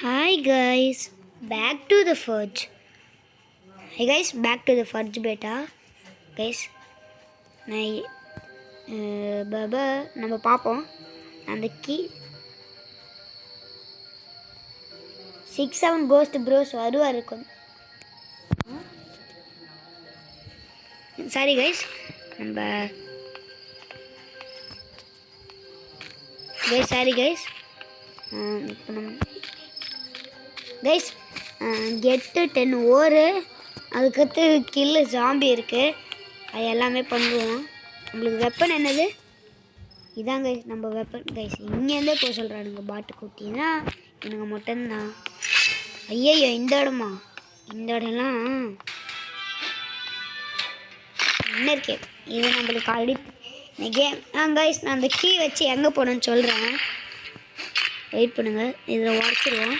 Hi guys, back to the Fudge. Hey guys, back to the Fudge beta. Guys, நான் நம்ம பார்ப்போம் அந்த key 6-7 cost pros வருவார் இருக்கும். சாரி கைஸ், நம்ம சாரி கைஸ், இப்போ நம்ம கைஸ் கெட்டு 10 ஓரு, அதுக்கடுத்து கில்லு ஜாம்பி இருக்குது. அது எல்லாமே பண்ணுவோம். நம்மளுக்கு வெப்பன் என்னது இதான் கைஸ், நம்ம வெப்பன் கைஸ். இங்கேருந்தே போக சொல்கிறானுங்க பாட்டு குட்டினா எனக்கு மட்டும்தான். ஐயோ இந்த இடமா, இந்த இடம்லாம் என்ன இருக்கே, இது நம்மளுக்கு ஆல்ரெடி கேம். கைஸ் நான் அந்த கீ வச்சு எங்கே போகணுன்னு சொல்கிறேன், வெயிட் பண்ணுங்கள். இதில் உடச்சிடுவோம்,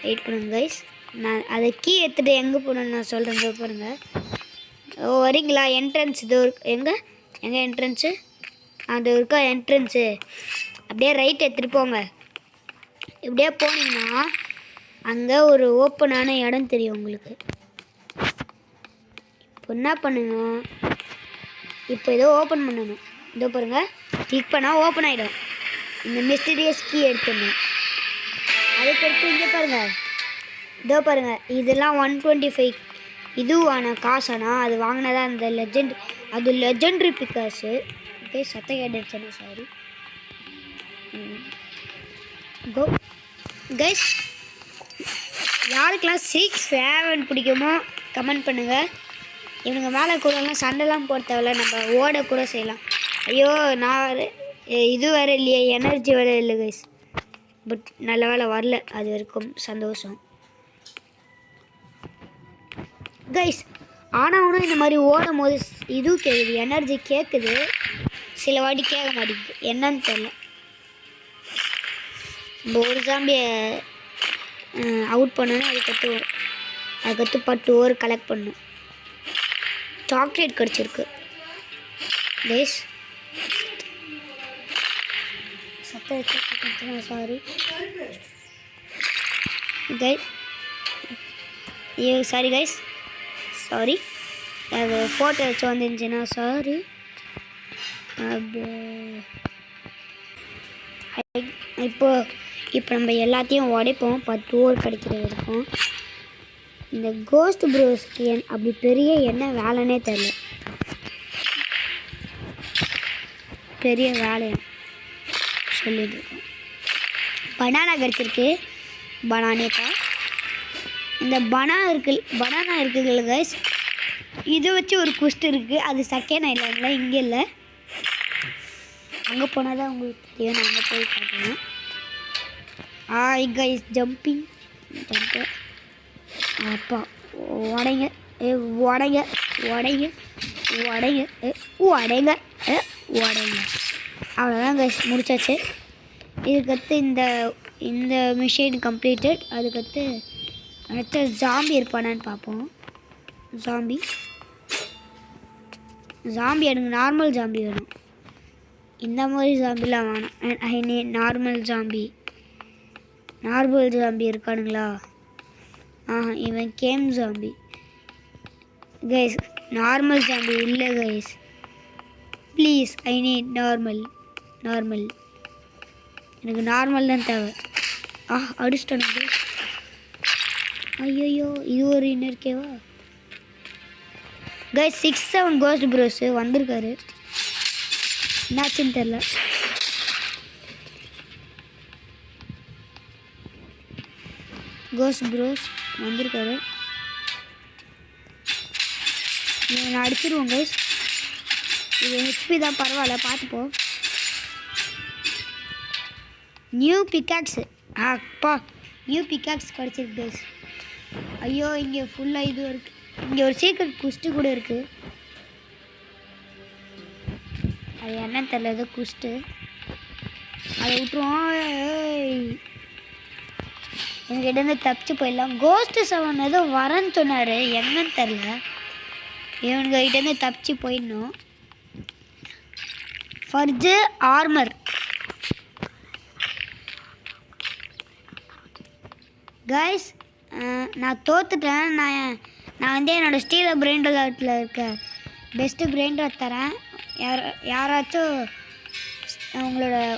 வெயிட் பண்ணுங்கள் கைஸ். நான் அதை கீ எடுத்துகிட்டு எங்கே போகணுன்னு நான் சொல்கிறேன். பாருங்கள், வரீங்களா? என்ட்ரன்ஸ் இது எங்கே என்ட்ரன்ஸு? அது இருக்கா என்ட்ரன்ஸு. அப்படியே ரைட் எடுத்துகிட்டு போங்க. இப்படியே போனீங்கன்னா அங்கே ஒரு ஓப்பனான இடம் தெரியும் உங்களுக்கு. இப்போ என்ன பண்ணணும், இப்போ ஏதோ ஓப்பன் பண்ணணும். இதோ பாருங்கள், கிளிக் பண்ணால் ஓப்பன் ஆகிடும். இந்த மிஸ்டீரியஸ் கீ எடுத்துடணும். அதுக்கடுத்து இங்கே பாருங்கள், இதோ பாருங்கள், இதெல்லாம் 125 இதுவான காசானா அது வாங்கினதா அந்த லெஜெண்ட், அது லெஜெண்ட்ரி பிக்காஸு. ஓகே, சத்தம் கேட்டுருச்சேன்னா சாரி. கோ கைஸ், யாருக்கெல்லாம் 6-7 பிடிக்குமோ கமெண்ட் பண்ணுங்கள். இவனுங்க மேலே கூடலாம் சண்டைலாம் போட தேவையில்ல, நம்ம ஓட கூட செய்யலாம். ஐயோ நான் இது வேறு இல்லையே, எனர்ஜி வேறு இல்லை கைஸ். பட் நல்ல வேலை வரல, அது வரைக்கும் சந்தோஷம் கைஸ். ஆனால் இந்த மாதிரி ஓடும் போது இதுவும் கேட்குது, எனர்ஜி கேட்குது. சில வாட்டி கேட்க மாட்டேங்குது, என்னன்னு தெரியல. நம்ம ஒரு ஜாம்பியை அவுட் பண்ணணும், அதுக்கடுத்து 10 ஓவர் கலெக்ட் பண்ணணும். சாக்லேட் கிடச்சிருக்கு guys. Sorry guys, sorry guys, sorry. அது ஃபோட்டோ வச்சு வந்துருந்துச்சுன்னா சாரி. இப்போ நம்ம எல்லாத்தையும் உடைப்போம், 10 ஓவர் கிடைக்கிறது இருக்கும். இந்த கோஸ்ட் ப்ரோஸ்க்கு அப்படி பெரிய என்ன வேலைன்னே தெரியல, பெரிய வேலையை சொல்லிட்டு இருக்கோம். பனானா கிடச்சிருக்கு, பனானேக்கா. இந்த பனானா இருக்குதுல்ல கைஸ், இதை வச்சு ஒரு குஸ்ட் இருக்குது. அது செகண்ட் ஐலாண்டில், இங்கே இல்லை. அங்கே போனால் தான் உங்களுக்கு தெரியும், நான் அங்கே போய் காட்டுவேன். கைஸ் ஜம்பிங் அப்பா, உடைங்க உடைங்க உடைங்க உடைங்க உடைங்க உடைங்க. அவ்வளோதான் கைஸ், முடிச்சாச்சு. இதுக்கடுத்து இந்த மிஷின் கம்ப்ளீட்டட். அதுக்கடுத்து அடுத்த ஜாம்பி இருப்பானான்னு பார்ப்போம். ஜாம்பி எனக்கு நார்மல் ஜாம்பி வேணும், இந்த மாதிரி ஜாம்பிலாம் வேணும். ஐ நீட் நார்மல் ஜாம்பி இருக்கானுங்களா? இவன் game zombie guys, normal zombie இல்லை guys. Please, I need normal. எனக்கு நார்மல் தான் தேவை. அடிச்சிட்டேன் கைஸ். ஐயோ, இது ஒரு இன்னர்கேவா கைஸ்? 6-7 கோஸ்ட் ப்ரோஸ் வந்திருக்காரு, என்னாச்சுன்னு தெரில. கோஸ்ட் ப்ரோஸ் வந்திருக்காரு, நான் அடிச்சிருவோம் கைஸ். இது ஹெச்பி தான், பரவாயில்ல, பார்த்துப்போம். நியூ பிக்காக்ஸு, அப்பா நியூ பிக்காக்ஸ் கிடச்சிருக்கு கைஸ். ஐயோ, இங்கே ஃபுல்லாக இது இருக்குது. இங்கே ஒரு சீக்கிரம் குஸ்ட்டு கூட இருக்குது, அது என்னன்னு தெரியல, ஏதோ குஸ்ட்டு. அதை விட்டுருவோம். என்கிட்டேருந்து தப்பிச்சு போயிடலாம். கோஸ்ட்டு 7 ஏதோ வரேன்னு சொன்னார், என்னன்னு தெரில. இவனுங்கிட்டேருந்து தப்பிச்சு போயிடணும். ஃபர்ஜு ஆர்மர் கைஸ் நான் தோத்துட்டேன். நான் வந்து என்னோடய ஸ்டீல் பிரெயின் டாட்டில் இருக்க பெஸ்ட்டு பிரெயின் டாட் தரேன். யாராச்சும்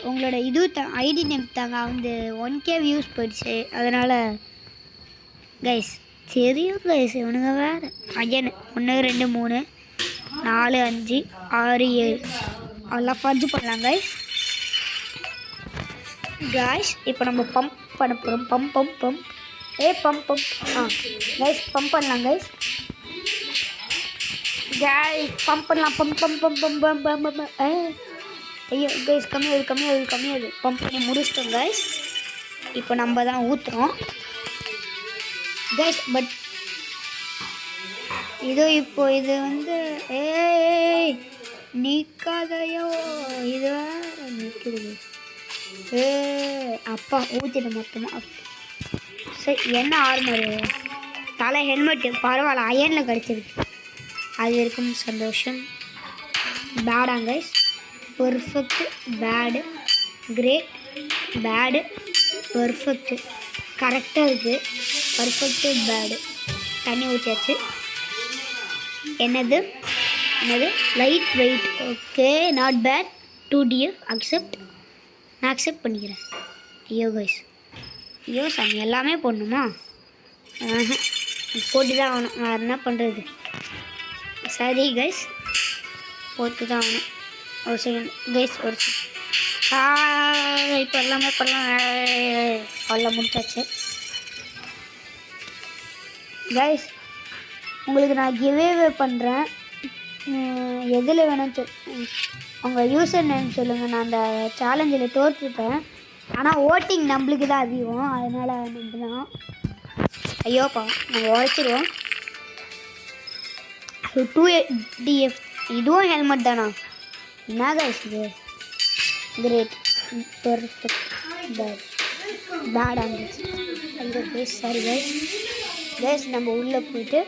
உங்களோட இது ஐடி நேம் தாங்க. வந்து 1K வியூஸ் போயிடுச்சு. அதனால் கைஸ் தெரியும் கைஸ், இவனுங்க வேறு அஜன் 1 2 3 4 5 6 7 அதெல்லாம் ஃபர்ஜ் பண்ணலாம் கைஸ். கைஸ் இப்போ நம்ம பம்ப் பண்ண போகிறோம். பம்ப் பம்ப் கைஸ் பம்ப் பண்ணலாம் கைஸ். பம்ப் பண்ணலாம். பம்ப் ஐயோ கைஸ் கம்மியாகுது. பம்ப் பண்ணி முடிச்சிட்டோம் கைஸ். இப்போ நம்ம தான் ஊற்றுறோம் கைஸ். பட் இது வந்து நிற்காதையோ, இது வேறு நிற்குது. அப்பா ஊற்றிட்டு மொத்தமாக. சரி என்ன ஆர்மரு தலை ஹெல்மெட்டு பரவாயில்ல, அயனில் கிடச்சிருக்கு. அது இருக்கும் சந்தோஷம். பேடாங்க guys. Perfect, bad, great, bad, perfect. கரெக்டாக இருக்குது. Perfect, bad. தண்ணி ஊற்றியாச்சு. என்னது light weight. Okay not bad. 2DF accept. நான் அக்செப்ட் பண்ணிக்கிறேன். ஐயோ கைஸ், ஐயோ சாமி எல்லாமே போடணுமா? போட்டு தான் ஆகணும், வேறு என்ன பண்ணுறது? சரி கைஸ் போட்டு தான் ஆகணும். ஒரு செகண்ட் கைஸ், ஒரு செகண்ட். இப்போ எல்லாமே பண்ணலாம் முடிச்சாச்சு கைஸ். உங்களுக்கு நான் கிவ்வே பண்ணுறேன். எதில் வேணும்னு உங்கள் யூசர் நேம் சொல்லுங்கள். நான் அந்த சேலஞ்சில் தோற்றுட்டேன். ஆனால் ஓட்டிங் நம்மளுக்கு தான் அதிகம், அதனால் நம்ம தான். ஐயோப்பா நம்ம உழைச்சிடுவோம். 2DF இதுவும் ஹெல்மெட் தானா? என்ன கைஸ் இது? கிரேட், பெர்ஃபெக்ட், பேடாங்க கைஸ். சாரி கைஸ் நம்ம உள்ளே போயிட்டு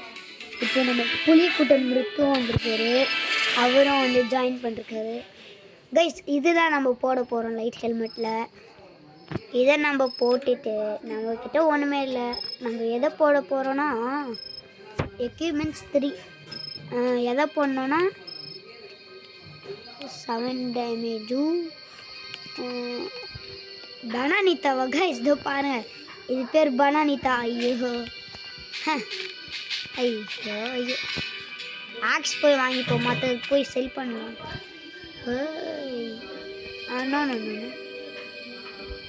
இப்போ நம்ம புலிக்கூட்டம் நிறுத்தும் வந்திருக்காரு. அவரும் வந்து ஜாயின் பண்ணிருக்காரு கைஸ். இதுதான் நம்ம போட போகிறோம் லைட் ஹெல்மெட்டில். இதை நம்ம போட்டுட்டு நம்மக்கிட்ட ஒன்றுமே இல்லை. நம்ம எதை போட போகிறோன்னா எக்யூப்மெண்ட்ஸ் 3. எதை போடணுன்னா 7 டேமேஜும் பனானித்தாவா கைஸ்? இதோ பாருங்கள், இது பேர் பனானித்தா. ஐயோ ஆக்ஸ் போய் வாங்கிப்போம், மற்றது போய் செல் பண்ணலாம்.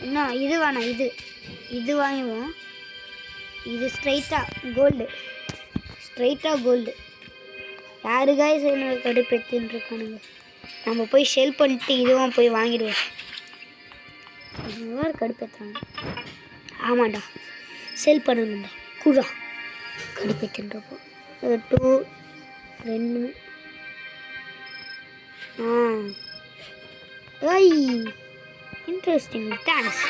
என்ன இது வேணாம், இது வாங்குவோம். இது ஸ்ட்ரைட்டாக கோல்டு. யாரு கைஸ் என்ன கடுப்பெடுத்துன்னு இருக்கானுங்க? நம்ம போய் செல் பண்ணிட்டு இதுவும் போய் வாங்கிடுவோம். கடுப்பேற்றுறாங்க. ஆமாண்டா செல் பண்ணணும்டா. கூடா கடுப்பேற்றுன்றப்போ 2 2 இன்ட்ரெஸ்டிங். தேங்க்ஸ்.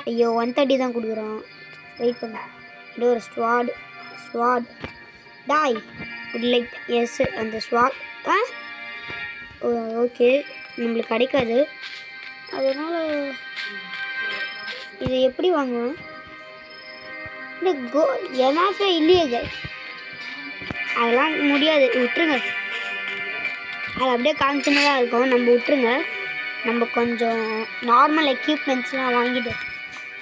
ஐயோ 130 தான் கொடுக்குறான். வெயிட் பண்ண. இது ஒரு ஸ்வாட் டாய் குட் லைக். எஸ் அந்த ஸ்வாட் ஓகே நம்மளுக்கு கிடைக்காது. அதனால் இது எப்படி வாங்குவேன்? இந்த எனாஃபே இல்லையே, அதெல்லாம் முடியாது, விட்டுருங்க. அது அப்படியே காமிச்சுன்னு தான் இருக்கும், நம்ம விட்டுருங்க. நம்ம கொஞ்சம் நார்மல் எக்யூப்மெண்ட்ஸ்லாம் வாங்கிட்டு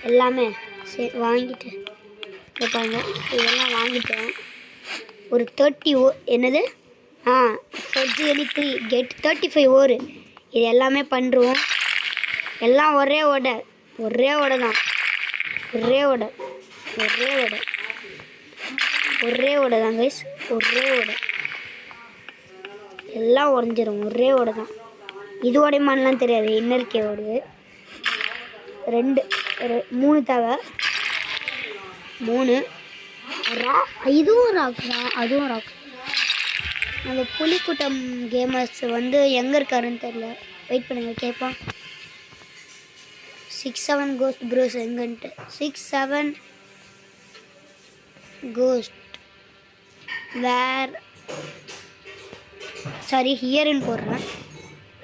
எல்லாமே சரி வாங்கிட்டு இருப்பாங்க. இதெல்லாம் வாங்கிட்டேன். ஒரு 30 என்னது ஃபர்ஜி 3 கெட் 35 ஓரு. இது எல்லாமே பண்ணுறோம். எல்லாம் ஒரே ஓடை தான். ஒரே ஓடை தான் கைஸ். ஒரே ஓடை எல்லாம் உடஞ்சிரும். ஒரே ஓடை தான். இது உடைமானலாம் தெரியாது. இன்னருக்கே ஓடுது. 3 தேவை. 3 இதுவும் ராக்கு தான், அதுவும் ராக்கு. அந்த புலிக்கூட்டம் கேமர்ஸ் வந்து எங்கே இருக்காருன்னு தெரில. வெயிட் பண்ணுங்க கேட்பான். 67 கோஸ்ட் ப்ரோஸ் எங்கன்ட்டு. 67 கோஸ்ட் வேர் சாரி ஹியர்ன்னு போடுறேன்.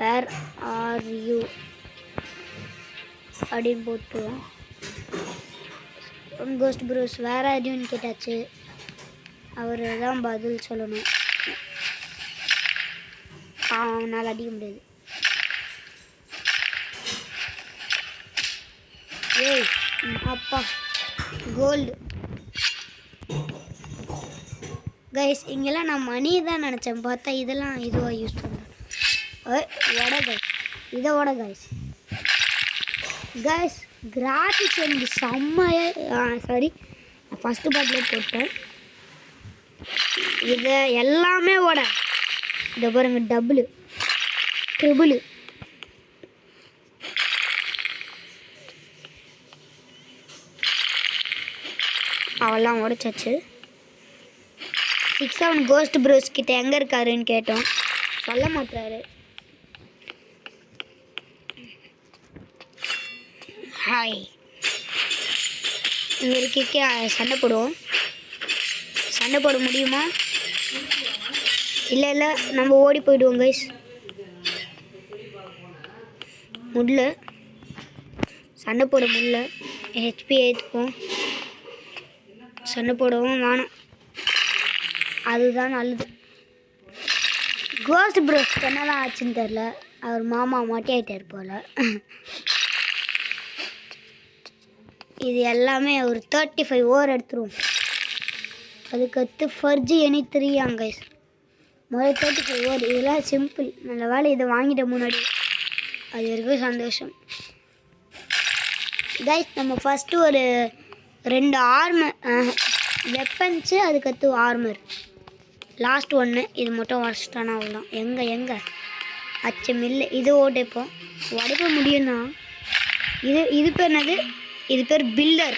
வேர் ஆர் யூ அப்படின்னு போட்டுருவோம். கோஸ்ட் ப்ரோஸ் வேறு எதுவும் கேட்டாச்சு, அவர் தான் பதில் சொல்லணும். அவனால் அடிக்க முடியாது. ஏய் அப்பா கோல்டு கைஸ். இங்கெல்லாம் நான் மணி தான் நினச்சேன், பார்த்தா இதெல்லாம் இதுவாக யூஸ் பண்ணுறேன். வடை கைஸ், இதை வடை கைஸ். கைஸ் கிராஃபிக்ஸ் எனக்கு செம்மையாக சாரி ஃபஸ்ட்டு பார்ட்டில் போட்டேன். இதை எல்லாமே வடை. இதை பாருங்க, டபுள் ட்ரிபிள். அவெல்லாம் உடைச்சாச்சு. 67 கோஸ்ட் ப்ரோஸ் கிட்ட எங்கே இருக்காருன்னு கேட்டோம், சொல்ல மாட்டாரு. ஹாய், இவருக்கே சண்டை போடுவோம். சண்டை போட முடியுமா? இல்லை நம்ம ஓடி போயிடுவோம் கைஸ். முடியல, சண்டை போட முடியல. ஹெச்பி ஏற்றுப்போம். சண்டை போடவும் வேணும், அதுதான் நல்லது. கோஸ்ட் ப்ரோஸ்க்கு என்னதான் ஆச்சுன்னு தெரில, அவர் மாமா மாட்டி ஆகிட்டார் போல். இது எல்லாமே ஒரு 35 ஓவர் எடுத்துருவோம். அதுக்கடுத்து ஃபர்ஜி எனி 3 கைஸ். முதல்ல 35 ஓவர். இதெல்லாம் சிம்பிள். நல்ல வேலை இதை வாங்கிட்ட முன்னாடி, அது வரைக்கும் சந்தோஷம் கைஸ். நம்ம ஃபஸ்ட்டு ஒரு 2 ஆர்மர் வெப்பன்ஸு, அதுக்கடுத்து ஆர்மர், லாஸ்ட் ஒன்று. இது மட்டும் உடச்சிட்டானா அவ்வளோதான். எங்கே அச்சமில்லை. இது உடைப்போம். உடைக்க முடியும்னா இது பேர் என்னது? இது பேர் பில்டர்.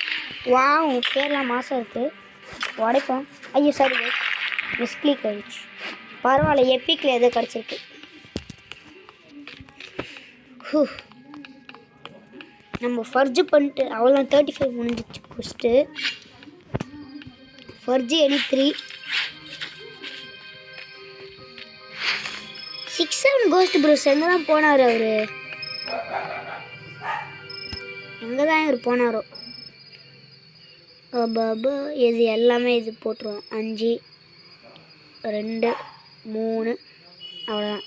பேர்லாம் மாதம் இருக்குது. உடைப்போம். ஐயோ சாரி மிஸ்கிளிக் ஆகிடுச்சு. பரவாயில்ல, எப்பிக்கில் எதோ கிடச்சிருக்கு. நம்ம ஃபர்ஜு பண்ணிட்டு அவ்வளோ 35 முடிஞ்சிச்சு. ஃபஸ்ட்டு ஃபர்ஜி எனி 3. 67 கோஸ்ட் ப்ரோஸ் எங்கே தான் போனார் அவர்? எங்கே தான் இவர் போனாரோ? இது எல்லாமே இது போட்டுருவோம். 5 2 3 அவ்வளோதான்.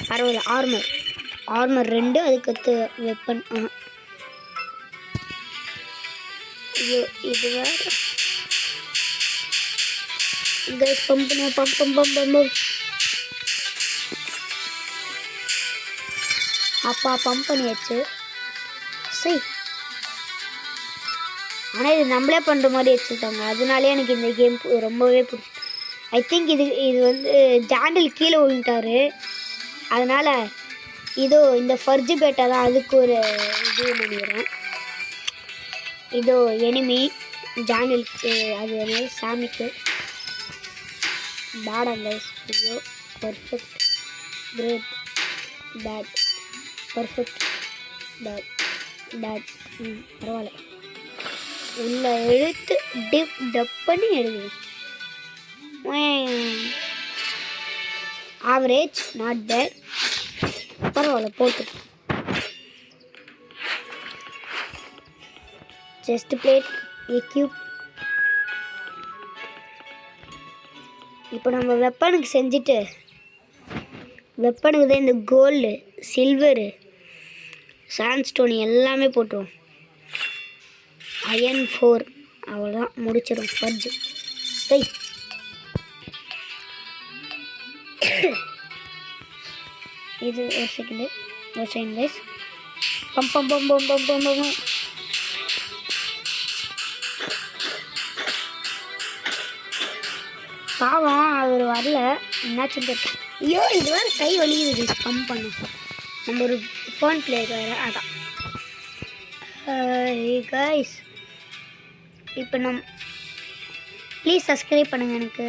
பரவாயில்ல. ஆர்மர் 2, அதுக்கடுத்து வெப்பன். இது வேறு கைஸ். பம்பு அப்பா பம்ப் பண்ணியாச்சு. சரி, ஆனால் இது நம்மளே பண்ணுற மாதிரி வச்சுருக்காங்க. அதனாலே எனக்கு இந்த கேம் ரொம்பவே பிடிச்சி. ஐ திங்க் இது வந்து ஜாண்டில் கீழே விழுந்துட்டார். அதனால் இதோ இந்த ஃபர்ஜு பேட்டா தான் அதுக்கு ஒரு இது நினைக்கிறேன். இதோ எனிமி ஜாண்டிலுக்கு, அது வந்து சாமிக்கு பேட். ஐயோ perfect, great, bad, perfect, bad. பரவாயில்ல. உள்ள எழுத்து டப் பண்ணி எழுதுவேன். Average, not bad. பரவாயில்ல, போட்டு. Chest plate, equip. இப்போ நம்ம வெப்பனுக்கு செஞ்சுட்டு, வெப்பனுக்கு தான் இந்த கோல்டு, சில்வரு, சாண்ட்ஸ்டோன் எல்லாமே போட்டுருவோம். அயன் 4 அவ்வளோதான், முடிச்சிடும் ஃபர்ஜு. சரி, இது ஒரு செகண்ட் கைஸ். பம் பாவம் அவர் வரல, என்னாச்சுன்னு தெரியல. ஐயோ இது வேறு கை வலியுது பம்ப் பண்ண. நம்ம ஒரு ஃபோன் பிளேயர் வேறு, அதான் கைஸ். இப்போ ப்ளீஸ் சப்ஸ்கிரைப் பண்ணுங்கள் எனக்கு,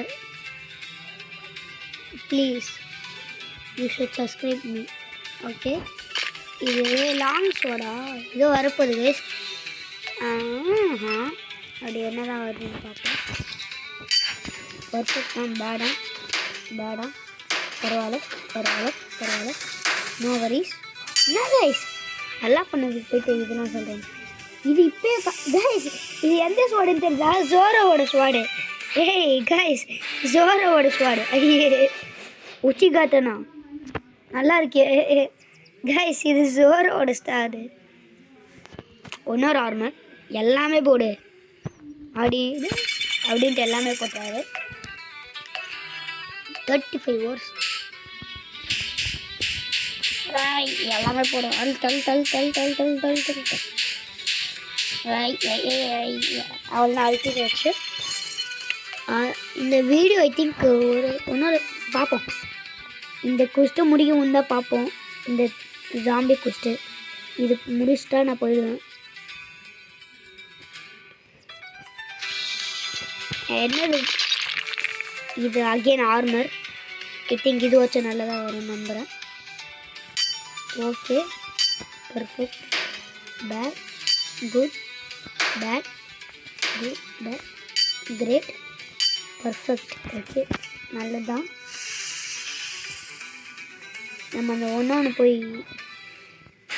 please. You should subscribe me. Okay, இது லாங் சோடா இதோ வரப்போகுது கைஸ். அப்படி என்ன தான் வருதுன்னு பார்ப்போம். பர்ஃபெக்ட் தான். பேடா பரவாயில்ல. No worries. என்ன கைஸ், நல்லா பண்ணதுக்கு போயிட்டு இதெல்லாம் சொல்கிறேன். இது இப்போ கைஸ் இது எந்த ஸ்வாடுன்னு தெரியல. ஜோரோவோட ஸ்வாடு. ஏய் கைஸ் ஜோரோவோட ஸ்வாடு. ஐயே உச்சி காட்டனா நல்லா இருக்கே கைஸ். இது ஜோரோவோட ஸ்டாரு. இன்னொரு ஆர்மர் எல்லாமே போடு அப்படின்ட்டு எல்லாமே போட்டாரு. 35 hours எல்லாமே போடும். அவ்வளோதான் அழுத்தி வச்சு இந்த வீடியோ ஐ திங்க் இன்னொரு பார்ப்போம். இந்த குஸ்ட்டு முடிக்க தான் பார்ப்போம். இந்த ஜாம்பி குஸ்ட்டு இது முடிச்சுட்டா நான் போயிடுவேன். என்னது இது அகெயின் ஆர்மர். ஐ திங்க் இது வச்சு நல்லதாக வரும் நம்புகிறேன். Okay perfect. Bad good bad good bad great perfect. Okay நல்லதுதான். நம்ம அந்த ஒன்று போய்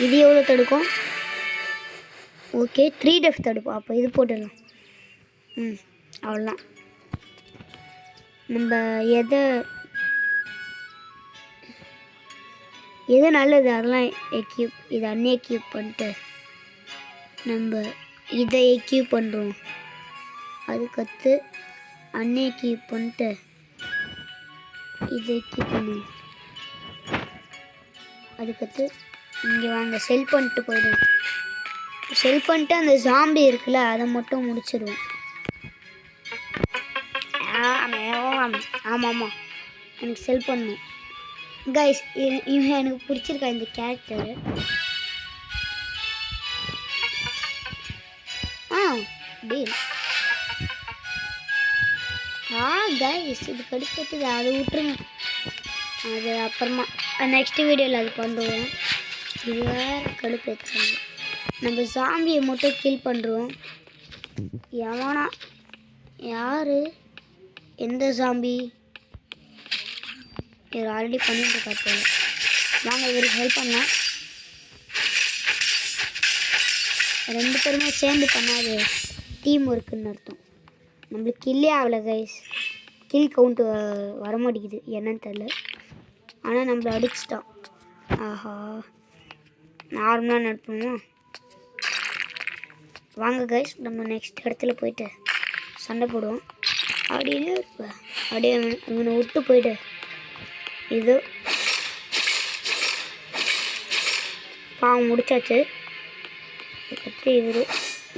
இது எவ்வளோ தடுக்கும்? ஓகே 3 டெஃப் தடுப்போம். அப்போ இது போட்டுடலாம். அவ்வளோதான். நம்ம எது நல்லது அதெல்லாம் எக்யூப் இதை அன்எக்யூப் பண்ணிட்டு நம்ம இதை எக்யூப் பண்ணுறோம். அதுக்கடுத்து அன்எக்யூப் பண்ணிட்டு இதை எக்யூப் பண்ணுவோம். அதுக்கடுத்து இங்கே வாங்க செல் பண்ணிட்டு போயிடுவோம். செல் பண்ணிட்டு அந்த ஜாம்பி இருக்குல்ல அதை மட்டும் முடிச்சிடுவோம். ஆமாம் எனக்கு செல் பண்ணணும் கைஸ். இவன் எனக்கு பிடிச்சிருக்கா இந்த கேரக்டரு. டீல் கைஸ் இதுக்கு அடுத்தது அதை விட்டுருங்க. அது அப்புறமா நெக்ஸ்ட் வீடியோவில் அது பண்ணுவோம். இது வேறு கடுப்பு ஏற்றுறாங்க. நம்ம ஜாம்பியை மட்டும் கில் பண்ணுறோம். எவனா யார் எந்த ஜாம்பி இவர் ஆல்ரெடி பண்ணிட்டு இருக்கா போல. வாங்க இவருக்கு ஹெல்ப் பண்ணலாம். 2 பேருமே சேர்ந்து பண்ணாது டீம் ஒர்க்குன்னு அர்த்தம். நம்மளுக்கு கில்லே ஆகலை கைஸ். கில் கவுண்ட்டு வர மாட்டேங்குது என்னன்னு தெரில. ஆனால் நம்மளை அடிச்சிட்டோம். ஆஹா நார்மலாக நடப்போமா? வாங்க கைஸ் நம்ம நெக்ஸ்ட் இடத்துல போயிட்டு சண்டை போடுவோம். அப்படியே இவனை விட்டு போயிட்டு இது பாவம் முடிச்சாச்சு. அதுக்கடுத்து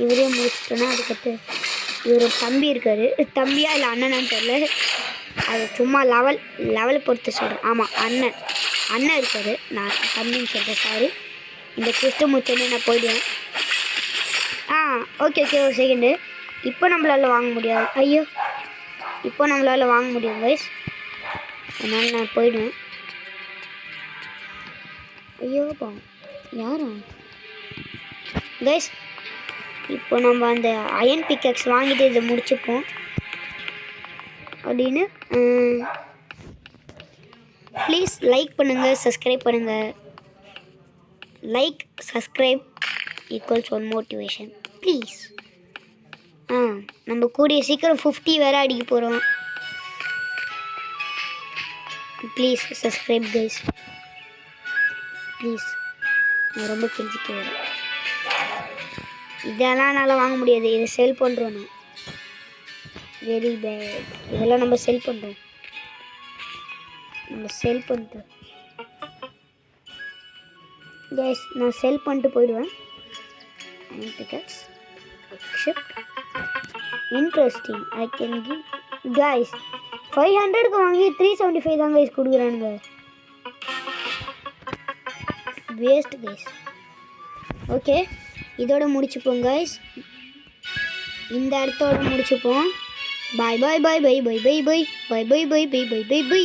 இவரே முடிச்சிட்டோன்னா அதுக்கடுத்து இவர் தம்பி இருக்கார். தம்பியா இல்லை அண்ணனான்னு தெரில. அது சும்மா லெவலை பொறுத்து சொல்கிறேன். ஆமாம் அண்ணன் இருக்கார். நான் தம்பின்னு சொல்கிறேன் சாரி. இந்த குஸ்ட்டு முடிச்சோன்னே நான் போயிடுவேன். ஓகே ஒரு செகண்டு. இப்போ நம்மளால் வாங்க முடியாது. ஐயோ இப்போ நம்மளால் வாங்க முடியும் கைஸ். அதனால் நான் போயிடுவேன். ஐயோப்பா யாரா கைஸ்? இப்போ நம்ம அந்த அயன் பிக்கெக்ஸ் வாங்கிட்டு இதை முடிச்சுப்போம் அப்படின்னு. ப்ளீஸ் லைக் பண்ணுங்கள், சப்ஸ்கிரைப் பண்ணுங்கள். Like subscribe equals 1 motivation please. நம்ம கூடிய சீக்கிரம் 50 வேறு அடிக்க போகிறோம். Please subscribe guys please. நான் ரொம்ப கெஞ்சிக்கிறேன். இதெல்லாம் என்னால் வாங்க முடியாது. இதை செல் பண்ணுறோம். நான் வெரி பேட். இதெல்லாம் நம்ம செல் பண்ணுறோம். பண்ணிட்டு கைஸ் நான் செல் பண்ணிட்டு போயிடுவேன். Interesting I can give guys 500க்கு வாங்கி 375 தான் கைஸ் கொடுக்குறானுங்க. Waste guys. ஓகே இதோட முடிச்சுப்போம் கைஸ். இந்த இடத்தோட முடிச்சுப்போம். பாய் பாய் பாய் பாய் பாய் பாய் பாய் பாய் பாய் பாய் பாய் பாய் பாய் பாய்.